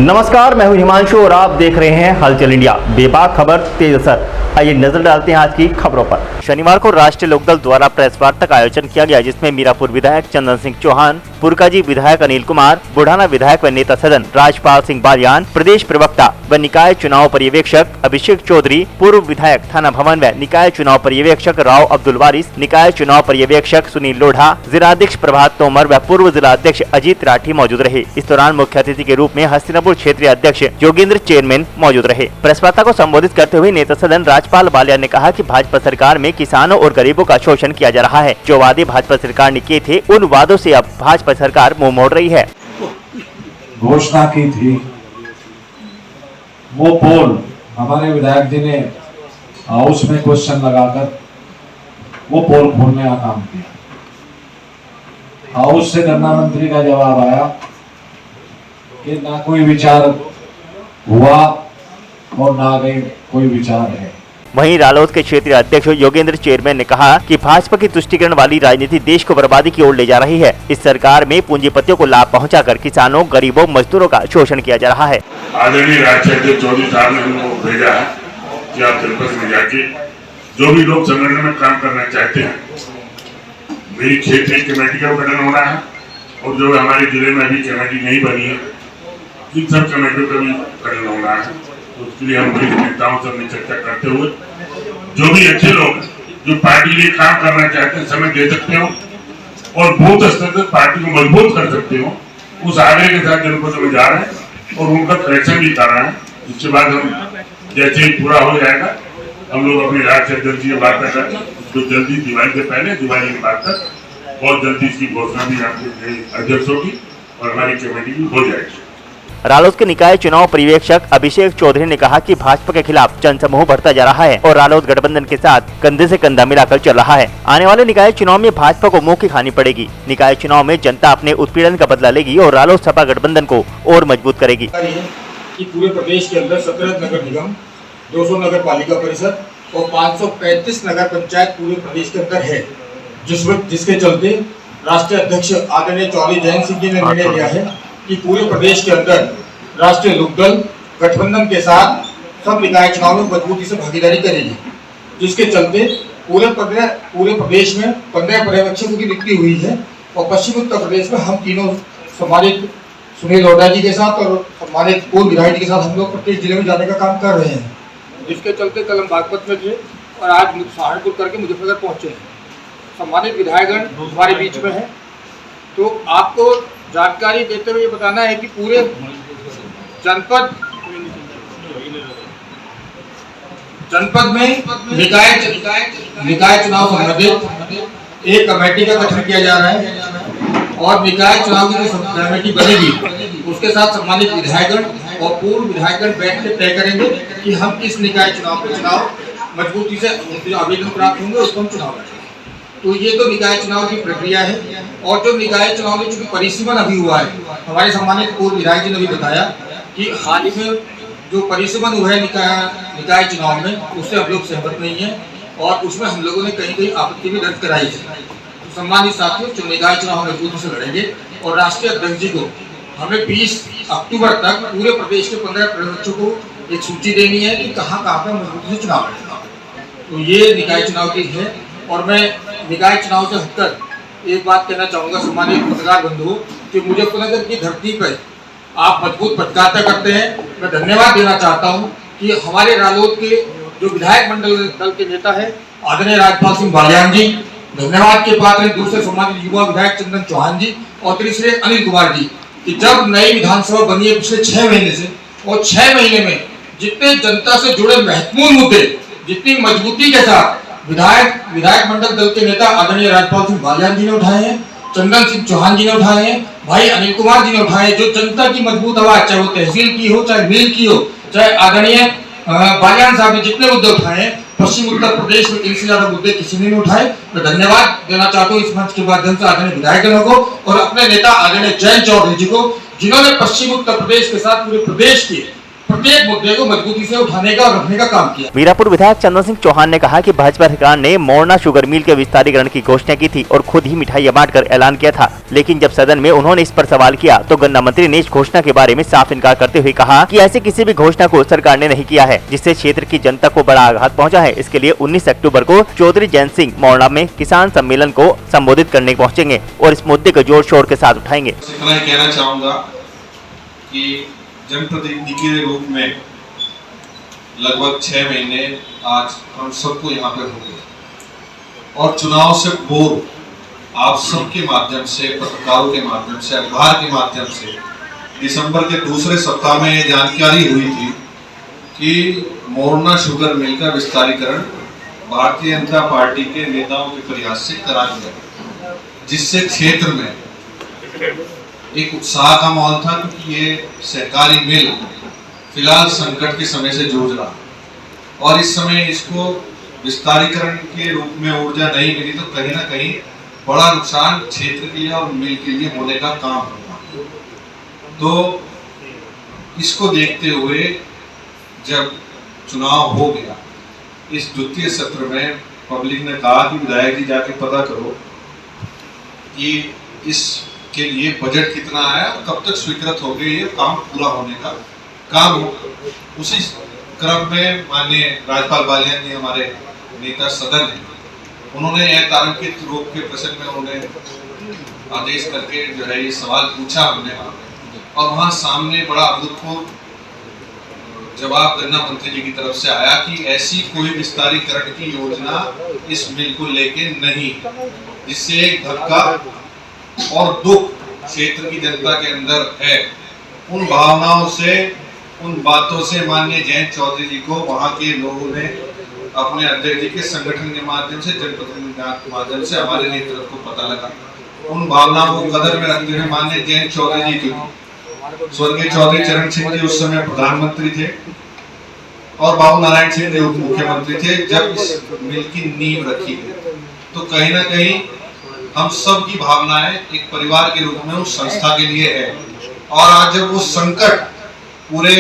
नमस्कार, मैं हूं हिमांशु और आप देख रहे हैं हलचल इंडिया। बेबाक खबर तेज असर। आइए नजर डालते हैं आज की खबरों पर। शनिवार को राष्ट्रीय लोकदल द्वारा प्रेस वार्ता का आयोजन किया गया, जिसमें मीरापुर विधायक चंदन सिंह चौहान, पुरकाजी विधायक अनिल कुमार, बुढ़ाना विधायक व नेता सदन राजपाल सिंह बालियान, प्रदेश प्रवक्ता व निकाय चुनाव पर्यवेक्षक अभिषेक चौधरी, पूर्व विधायक थाना भवन व निकाय चुनाव पर्यवेक्षक राव अब्दुल वारिस, निकाय चुनाव पर्यवेक्षक सुनील लोढ़ा, जिलाध्यक्ष प्रभात तोमर व पूर्व जिलाध्यक्ष अजीत राठी मौजूद रहे। इस दौरान मुख्य अतिथि के रूप में हस्तिनापुर क्षेत्रीय अध्यक्ष योगेंद्र चेयरमैन मौजूद रहे। प्रेस वार्ता को संबोधित करते हुए नेता सदन राजपाल बालियान ने कहा कि भाजपा सरकार में किसानों और गरीबों का शोषण किया जा रहा है। जो वादे भाजपा सरकार ने किए थे, उन वादों से अब भाजपा सरकार मुंह मोड़ रही है। घोषणा की थी, वो पोल हमारे विधायक जी ने हाउस में क्वेश्चन लगाकर वो पोल खोलने का काम किया। हाउस से गन्ना मंत्री का जवाब आया कि ना कोई विचार हुआ और ना कोई विचार है। वहीं रालोद के क्षेत्रीय अध्यक्ष योगेंद्र चेयरमैन ने कहा कि भाजपा की तुष्टीकरण वाली राजनीति देश को बर्बादी की ओर ले जा रही है। इस सरकार में पूंजीपतियों को लाभ पहुंचाकर किसानों, गरीबों, मजदूरों का शोषण किया जा रहा है। आदरणीय राष्ट्रीय चौधरी साहब ने हमको भेजा है कि आप जनपद में जाके जो भी लोग संगठन में काम करना चाहते हैं, मेरी क्षेत्रीय कमेटी का गठन होना है और जो हमारे जिले में अभी कमेटी नहीं बनी है, इन सब कमेटियों का भी गठन होना है। तो उसके लिए हम बड़ी नेताओं से चर्चा करते हुए जो भी अच्छे लोग जो पार्टी के लिए काम करना चाहते हैं, समय दे सकते हो और बूथ स्तर तक पार्टी को मजबूत कर सकते हो, उस आग्रह के साथ जनपद में जा रहे हैं और उनका कलेक्शन भी कर रहे हैं। इसके बाद हम जैसे ही पूरा हो जाएगा, हम लोग अपने राष्ट्रीय अध्यक्ष से वार्ता करके उसको जल्दी दिवाली से पहले, दिवाली के बाद तक बहुत जल्दी इसकी घोषणा भी आपके अध्यक्षों की और हमारी कमेटी की हो जाएगी। रालोद के निकाय चुनाव पर्यवेक्षक अभिषेक चौधरी ने कहा कि भाजपा के खिलाफ जनसमूह बढ़ता जा रहा है और रालोद गठबंधन के साथ कंधे से कंधा मिलाकर चल रहा है। आने वाले निकाय चुनाव में भाजपा को मुंह की खानी पड़ेगी। निकाय चुनाव में जनता अपने उत्पीड़न का बदला लेगी और रालोद सपा गठबंधन को और मजबूत करेगी। कि पूरे प्रदेश के अंदर 17 नगर निगम, 200 नगर पालिका परिषद और 535 नगर पंचायत पूरे प्रदेश के अंदर है, जिसके चलते राष्ट्रीय अध्यक्ष आदरणीय चौधरी जयंत सिंह जी ने निर्णय लिया है कि पूरे प्रदेश के अंदर राष्ट्रीय लोकदल गठबंधन के साथ सब निकाय चुनाव में मजबूती से भागीदारी करेगी। जिसके चलते पूरे प्रदेश में 15 पर्यवेक्षकों की नियुक्ति हुई है और पश्चिम उत्तर प्रदेश में हम तीनों सम्मानित सुनील लोढ़ा जी के साथ और सम्मानित पूर्व विधायक जी के साथ हम लोग प्रत्येक जिले में जाने का काम कर रहे हैं। जिसके चलते कल हम बागपत में थे और आज सहारनपुर करके मुजफ्फरनगर पहुंचे हैं। सम्मानित विधायकगण हमारे बीच में है, तो आपको जानकारी देते हुए बताना है कि पूरे जनपद में निकाय चुनाव संबंधित एक कमेटी का गठन किया जा रहा है और निकाय चुनाव की जो कमेटी बनेगी उसके साथ सम्मानित विधायकगण और पूर्व विधायकगण बैठ के तय करेंगे कि हम किस निकाय चुनाव मजबूती से आवेदन प्राप्त होंगे उसको हम चुनाव लड़ेंगे। तो ये तो निकाय चुनाव की प्रक्रिया है और जो निकाय चुनाव में चूंकि परिसीमन अभी हुआ है, हमारे सम्मानित पूर्व विधायक जी ने भी बताया कि हाल ही में जो परिसीमन हुआ है निकाय चुनाव में, उससे हम लोग सहमत नहीं है और उसमें हम लोगों ने कहीं आपत्ति भी दर्ज कराई है। तो सम्मानित साथियों, जो निकाय चुनाव हम मजबूती से लड़ेंगे और राष्ट्रीय अध्यक्ष जी को हमें 20 अक्टूबर तक पूरे प्रदेश के 15 पर्यवेक्षकों को एक सूची देनी है कि कहाँ पर मजबूती से चुनाव लड़ेगा। तो ये निकाय चुनाव की है और मैं निकाय चुनाव से हटकर एक बात कहना चाहूँगा सम्मानित पत्रकार बंधुओं कि मुजफ्फरनगर की धरती पर आप मजबूत पत्रकारिता करते हैं। मैं धन्यवाद देना चाहता हूं कि हमारे रालोद के जो विधायक मंडल दल के नेता है आदरणीय राजपाल सिंह बालियान जी, धन्यवाद के पात्र हैं दूसरे सम्मानित युवा विधायक चंदन चौहान जी और तीसरे अनिल कुमार जी, कि जब नई विधानसभा बनी है पिछले 6 महीने से और 6 महीने में जितने जनता से जुड़े महत्वपूर्ण मुद्दे जितनी मजबूती के साथ विधायक मंडल दल के नेता आदरणीय राजपाल सिंह बालियान जी ने उठाए हैं, चंदन सिंह चौहान जी ने उठाए हैं, भाई अनिल कुमार जी ने उठाए, जो जनता की मजबूत आवाज, चाहे वो तहसील की हो, चाहे मिल की हो, चाहे आदरणीय बालियान साहब ने जितने मुद्दे उठाए हैं, पश्चिम उत्तर प्रदेश में इनसे ज्यादा मुद्दे किसी ने नहीं उठाए। मैं धन्यवाद देना चाहता हूँ इस मंच के माध्यम से आदरणीय विधायकगणों को और अपने नेता आदरणीय जयंत चौधरी जी को, जिन्होंने पश्चिम उत्तर प्रदेश के साथ पूरे प्रदेश की प्रत्येक मुद्दे को मजबूती से उठाने का और रखने का काम किया। मीरापुर विधायक चंदन सिंह चौहान ने कहा कि भाजपा सरकार ने मोरना शुगर मिल के विस्तारीकरण की घोषणा की थी और खुद ही मिठाइयां बांटकर ऐलान किया था, लेकिन जब सदन में उन्होंने इस पर सवाल किया तो गन्ना मंत्री ने इस घोषणा के बारे में साफ इनकार करते हुए कहा कि ऐसे किसी भी घोषणा को सरकार ने नहीं किया है जिससे क्षेत्र की जनता को बड़ा आघात पहुँचा है। इसके लिए 19 अक्टूबर को चौधरी जयंत सिंह मोरना में किसान सम्मेलन को संबोधित करने पहुँचेंगे और इस मुद्दे को जोर शोर के साथ उठाएंगे। इतना ही कहना चाहूँगा कि जनप्रतिनिधि के रूप में लगभग 6 महीने आज हम सबको यहाँ पे हो गए और चुनाव से पूर्व आप सबके माध्यम से, पत्रकारों के माध्यम से, अखबार के माध्यम से दिसंबर के दूसरे सप्ताह में ये जानकारी हुई थी कि मोरना शुगर मिल का विस्तारीकरण भारतीय जनता पार्टी के नेताओं के प्रयास से करा दिया, जिससे क्षेत्र में एक उत्साह का माहौल था क्योंकि ये सहकारी मिल फिलहाल संकट के समय से जूझ रहा और इस समय इसको विस्तारीकरण के रूप में ऊर्जा नहीं मिली तो कहीं ना कहीं बड़ा नुकसान क्षेत्र के लिए और मिल के लिए होने का काम होगा। तो इसको देखते हुए जब चुनाव हो गया, इस द्वितीय सत्र में पब्लिक ने कहा कि विधायक जी जाके पता करो कि इसके लिए बजट कितना आया, कब तक स्वीकृत हो गई, ये काम पूरा होने का काम हो। उसी क्रम में माननीय राज्यपाल बालियान जी हमारे नेता सदन है, उन्होंने तारांकित रोक के प्रश्न में उन्होंने आदेश करके जो है ये सवाल पूछा हमने और वहाँ सामने बड़ा अभूतपूर्व जवाब गन्ना मंत्री जी की तरफ से आया कि ऐसी कोई विस्तारीकरण की योजना इस मिल को लेके नहीं, जिससे एक धक्का और दुख क्षेत्र की जनता के अंदर है। उन भावनाओं से, उन बातों से माननीय जयंत चौधरी जी को वहां के लोगों ने अपने अध्यक्ष जी के संगठन के माध्यम से, जनप्रतिनिधि के माध्यम से हमारे नेतृत्व को पता लगा। उन भावनाओं को कदर में रखते हुए माननीय जयंत चौधरी जी की स्वर्गीय चौधरी चरण सिंह जी उस समय प्रधानमंत्री थे और बाबू नारायण सिंह जी उप मुख्यमंत्री थे। जब इस मिल की नींव रखी गई तो कहीं ना कहीं हम सब की भावनाएं एक परिवार के रूप में उस संस्था के लिए है और आज जब वो संकट पूरे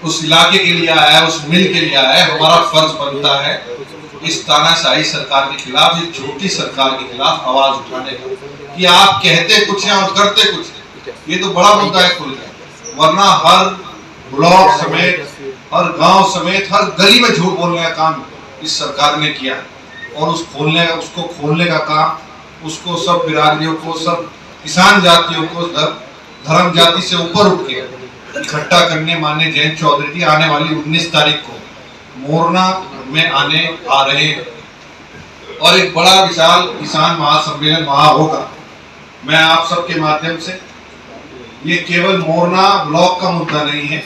उस इलाके के लिए आया है, उस मिल के लिए आया है, हमारा फर्ज बनता है इस तानाशाही सरकार के खिलाफ, इस झूठी सरकार के खिलाफ आवाज उठाने का कि आप कहते कुछ हैं और करते कुछ हैं। ये तो बड़ा मुद्दा है खुल गया, वरना हर ब्लॉक समेत, हर गांव समेत, हर गली में झूठ बोलने का काम इस सरकार ने किया और उसको खोलने का काम, उसको सब बिरादरियों को, सब किसान जातियों को धर्म जाति से ऊपर उठ के इकट्ठा करने माननीय जयंत चौधरी जी आने वाली 19 तारीख को मोरना में आने आ रहे हैं और एक बड़ा विशाल किसान महासम्मेलन वहां होगा। मैं आप सबके माध्यम से, ये केवल मोरना ब्लॉक का मुद्दा नहीं है,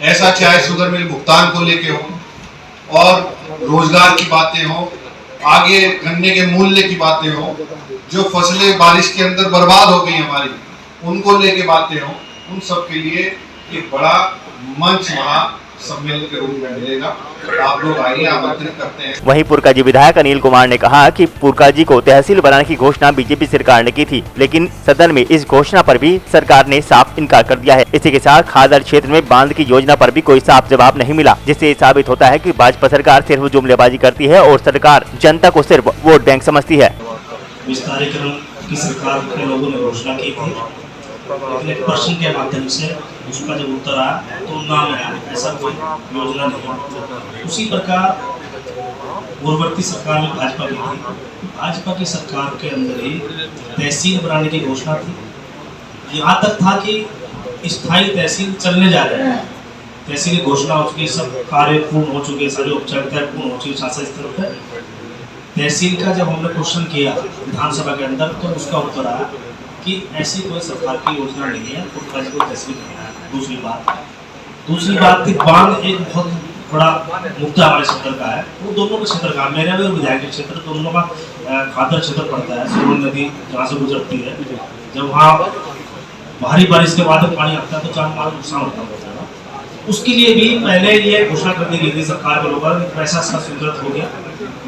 ऐसा चाहे शुगर मिल भुगतान को लेके हो और रोजगार की बातें हो, आगे गन्ने के मूल्य की बातें हो, जो फसलें बारिश के अंदर बर्बाद हो गई हमारी, उनको लेके बातें हो, उन सब के लिए एक बड़ा मंच सम्मेलन के रूप में मिलेगा। आप लोग आइए, आमंत्रित करते हैं। वहीं पुरकाजी विधायक अनिल कुमार ने कहा कि पुरकाजी को तहसील बनाने की घोषणा बीजेपी सरकार ने की थी, लेकिन सदन में इस घोषणा पर भी सरकार ने साफ इनकार कर दिया है। इसी के साथ खादर क्षेत्र में बांध की योजना पर भी कोई साफ जवाब नहीं मिला, जिससे ये साबित होता है कि भाजपा सरकार सिर्फ जुमलेबाजी करती है और सरकार जनता को सिर्फ वोट बैंक समझती है। विस्तारीकरण की सरकार के लोगों ने घोषणा की थी, लेकिन एक प्रश्न के माध्यम से उसका जब उत्तर आया तो नाम आया, ऐसा कोई योजना नहीं। उसी प्रकार पूर्ववर्ती सरकार में भाजपा की थी, भाजपा की सरकार के अंदर ही तहसील बनाने की घोषणा थी। यहाँ तक था कि स्थायी तहसील चलने जा रहे हैं, तहसील की घोषणा हो चुकी, सब कार्य पूर्ण हो चुके, सारी औपचारिकताएं पूर्ण हो चुकी शासन स्तर पर। तहसील का जब हमने क्वेश्चन किया विधानसभा के अंदर तो उसका उत्तर आया कि ऐसी कोई सरकार की योजना नहीं है, पुरकाजी को तहसील करना है। दूसरी बात थी बांध, एक बहुत बड़ा मुद्दा हमारे क्षेत्र का है, वो दोनों के क्षेत्र का, मेरा भी और विधायक के क्षेत्र दोनों का खादर क्षेत्र पड़ता है। सोन नदी जहाँ से गुजरती है, जब वहाँ भारी बारिश के बाद पानी आता है तो जान माल नुकसान होता है। उसके लिए भी पहले ये घोषणा कर दी गई थी सरकार के लोगों ने, पैसा इसका स्वीकृत हो गया,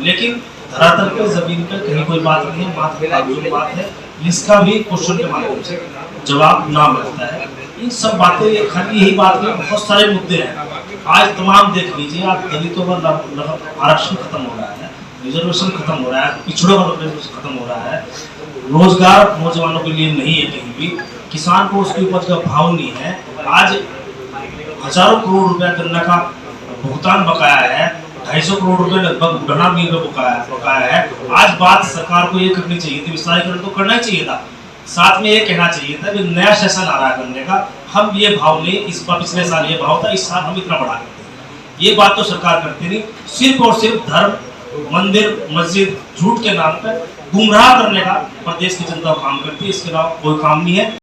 लेकिन धरातल पर जमीन पर कहीं कोई बात नहीं है, मात्र कागजों की बात है। इसका भी क्वेश्चन के माध्यम से जवाब ना मिलता है। इन सब बातें खाली यही बात नहीं, बहुत सारे मुद्दे हैं। आज तमाम देख लीजिए आप, दलितों का आरक्षण खत्म हो रहा है, रिजर्वेशन खत्म हो रहा है, पिछड़ों का रिजर्वेशन खत्म हो रहा है, रोजगार नौजवानों के लिए नहीं है कहीं भी, किसान को उसकी उपज का भाव नहीं है। आज हजारों करोड़ रुपया गन्ना का भुगतान बकाया है, 250 करोड़ रुपए लगभग गन्ना मिल में बकाया है। आज बात सरकार को ये करनी चाहिए थी, विस्तारीकरण तो करना ही चाहिए था, साथ में ये कहना चाहिए था कि नया सेशन आ रहा है गन्ने का, हम ये भाव नहीं, इस बार पिछले साल ये भाव था, इस साल हम इतना बढ़ा देते हैं। ये बात तो सरकार करती नहीं, सिर्फ और सिर्फ धर्म, मंदिर, मस्जिद, झूठ के नाम पर गुमराह करने का प्रदेश की जनता काम करती है, इसके अलावा कोई काम नहीं है।